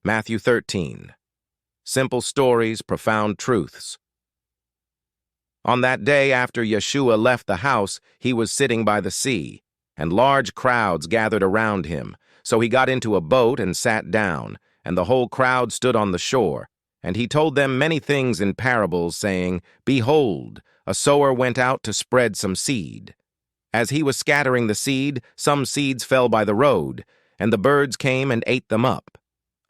Matthew 13. Simple stories, profound truths. On that day after Yeshua left the house, he was sitting by the sea, and large crowds gathered around him. So he got into a boat and sat down, and the whole crowd stood on the shore. And he told them many things in parables, saying, Behold, a sower went out to spread some seed. As he was scattering the seed, some seeds fell by the road, and the birds came and ate them up.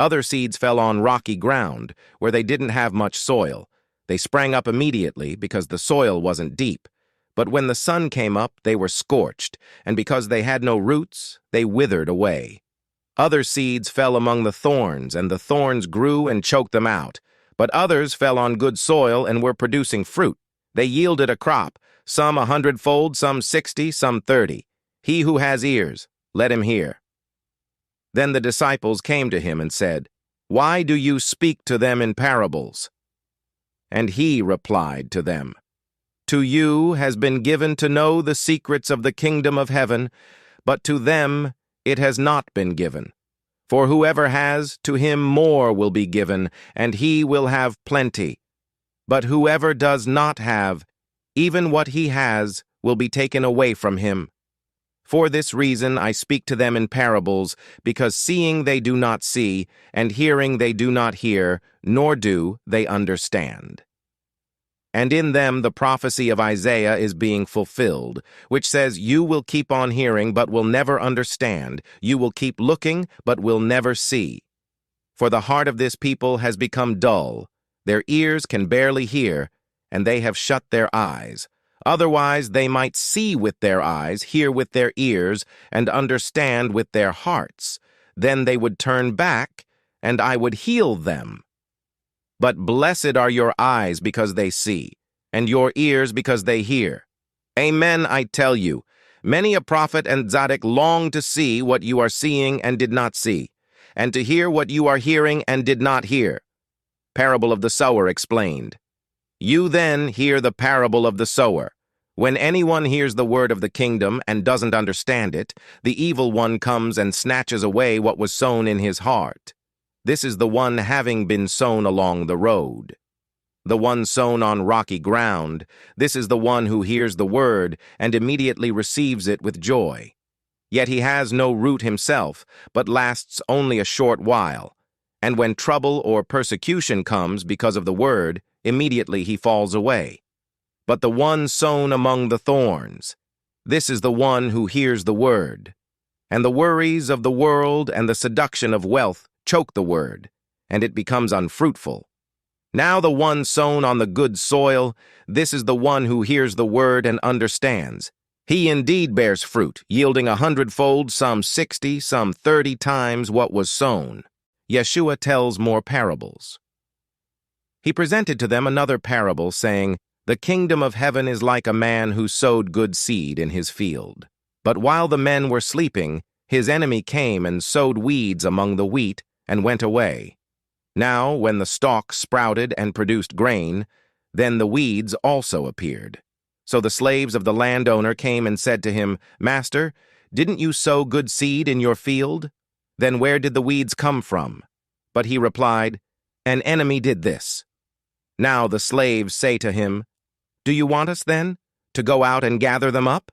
Other seeds fell on rocky ground, where they didn't have much soil. They sprang up immediately because the soil wasn't deep. But when the sun came up, they were scorched, and because they had no roots, they withered away. Other seeds fell among the thorns, and the thorns grew and choked them out. But others fell on good soil and were producing fruit. They yielded a crop, some 100-fold, some 60, some 30. He who has ears, let him hear. Then the disciples came to him and said, Why do you speak to them in parables? And he replied to them, To you has been given to know the secrets of the kingdom of heaven, but to them it has not been given. For whoever has, to him more will be given, and he will have plenty. But whoever does not have, even what he has will be taken away from him. For this reason I speak to them in parables, because seeing they do not see, and hearing they do not hear, nor do they understand. And in them the prophecy of Isaiah is being fulfilled, which says, You will keep on hearing, but will never understand. You will keep looking, but will never see. For the heart of this people has become dull. Their ears can barely hear, and they have shut their eyes. Otherwise they might see with their eyes, hear with their ears, and understand with their hearts. Then they would turn back, and I would heal them. But blessed are your eyes because they see, and your ears because they hear. Amen, I tell you, many a prophet and tzaddik longed to see what you are seeing and did not see, and to hear what you are hearing and did not hear. Parable of the sower explained. You then hear the parable of the sower. When anyone hears the word of the kingdom and doesn't understand it, the evil one comes and snatches away what was sown in his heart. This is the one having been sown along the road. The one sown on rocky ground, this is the one who hears the word and immediately receives it with joy. Yet he has no root himself, but lasts only a short while. And when trouble or persecution comes because of the word, immediately he falls away. But the one sown among the thorns, this is the one who hears the word. And the worries of the world and the seduction of wealth choke the word, and it becomes unfruitful. Now the one sown on the good soil, this is the one who hears the word and understands. He indeed bears fruit, yielding 100-fold, some 60, some 30 times what was sown. Yeshua tells more parables. He presented to them another parable, saying, The kingdom of heaven is like a man who sowed good seed in his field. But while the men were sleeping, his enemy came and sowed weeds among the wheat and went away. Now, when the stalk sprouted and produced grain, then the weeds also appeared. So the slaves of the landowner came and said to him, Master, didn't you sow good seed in your field? Then where did the weeds come from? But he replied, An enemy did this. Now the slaves say to him, Do you want us, then, to go out and gather them up?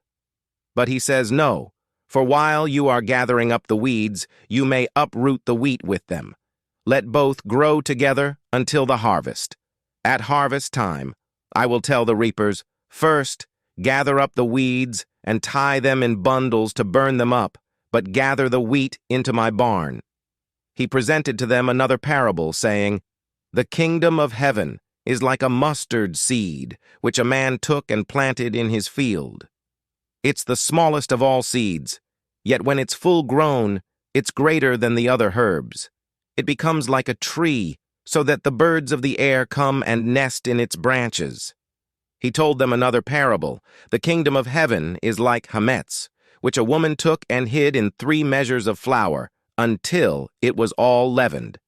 But he says, No, for while you are gathering up the weeds, you may uproot the wheat with them. Let both grow together until the harvest. At harvest time, I will tell the reapers, First, gather up the weeds and tie them in bundles to burn them up, but gather the wheat into my barn. He presented to them another parable, saying, The kingdom of heaven is like a mustard seed, which a man took and planted in his field. It's the smallest of all seeds, yet when it's full grown, it's greater than the other herbs. It becomes like a tree, so that the birds of the air come and nest in its branches. He told them another parable. The kingdom of heaven is like hametz, which a woman took and hid in 3 measures of flour, until it was all leavened.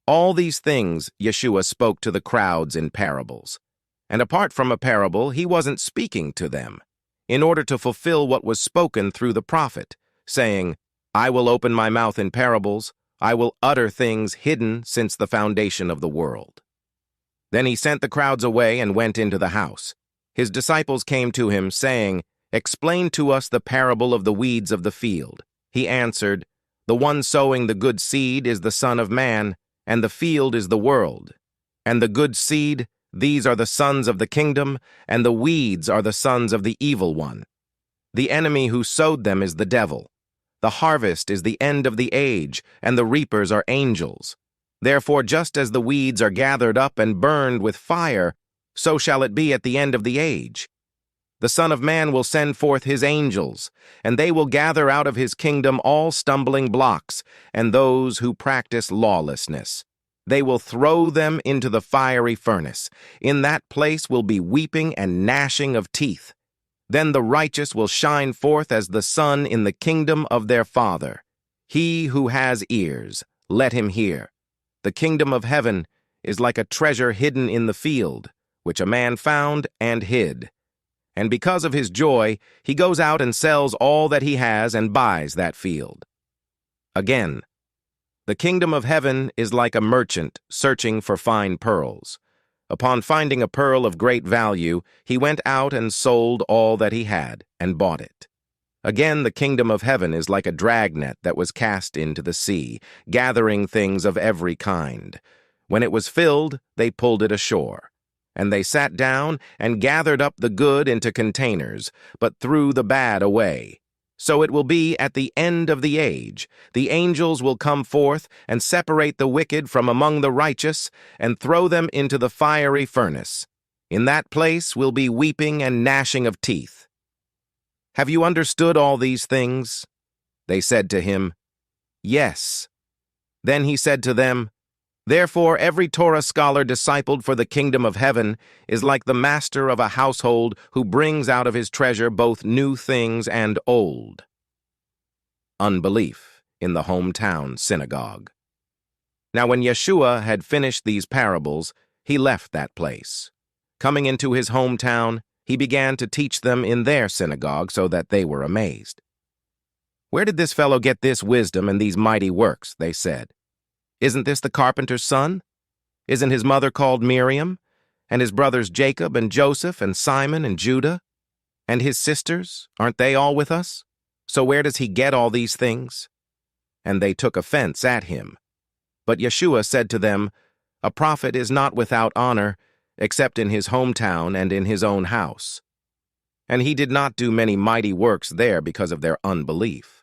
All these things Yeshua spoke to the crowds in parables. And apart from a parable, he wasn't speaking to them, in order to fulfill what was spoken through the prophet, saying, I will open my mouth in parables, I will utter things hidden since the foundation of the world." Then he sent the crowds away and went into the house. His disciples came to him, saying, "Explain to us the parable of the weeds of the field." He answered, "The one sowing the good seed is the Son of Man, and the field is the world. And the good seed, these are the sons of the kingdom, and the weeds are the sons of the evil one. The enemy who sowed them is the devil. The harvest is the end of the age, and the reapers are angels. Therefore, just as the weeds are gathered up and burned with fire, so shall it be at the end of the age. The Son of Man will send forth his angels, and they will gather out of his kingdom all stumbling blocks and those who practice lawlessness. They will throw them into the fiery furnace. In that place will be weeping and gnashing of teeth. Then the righteous will shine forth as the sun in the kingdom of their Father. He who has ears, let him hear. The kingdom of heaven is like a treasure hidden in the field, which a man found and hid. And because of his joy, he goes out and sells all that he has and buys that field. Again, the kingdom of heaven is like a merchant searching for fine pearls. Upon finding a pearl of great value, he went out and sold all that he had and bought it. Again, the kingdom of heaven is like a dragnet that was cast into the sea, gathering things of every kind. When it was filled, they pulled it ashore. And they sat down and gathered up the good into containers, but threw the bad away. So it will be at the end of the age. The angels will come forth and separate the wicked from among the righteous and throw them into the fiery furnace. In that place will be weeping and gnashing of teeth. Have you understood all these things? They said to him, Yes. Then he said to them, Therefore every Torah scholar discipled for the kingdom of heaven is like the master of a household who brings out of his treasure both new things and old. Unbelief in the hometown synagogue. Now when Yeshua had finished these parables, he left that place. Coming into his hometown, he began to teach them in their synagogue so that they were amazed. Where did this fellow get this wisdom and these mighty works? They said. Isn't this the carpenter's son? Isn't his mother called Miriam? And his brothers Jacob and Joseph and Simon and Judah? And his sisters, aren't they all with us? So where does he get all these things? And they took offense at him. But Yeshua said to them, A prophet is not without honor, except in his hometown and in his own house. And he did not do many mighty works there because of their unbelief.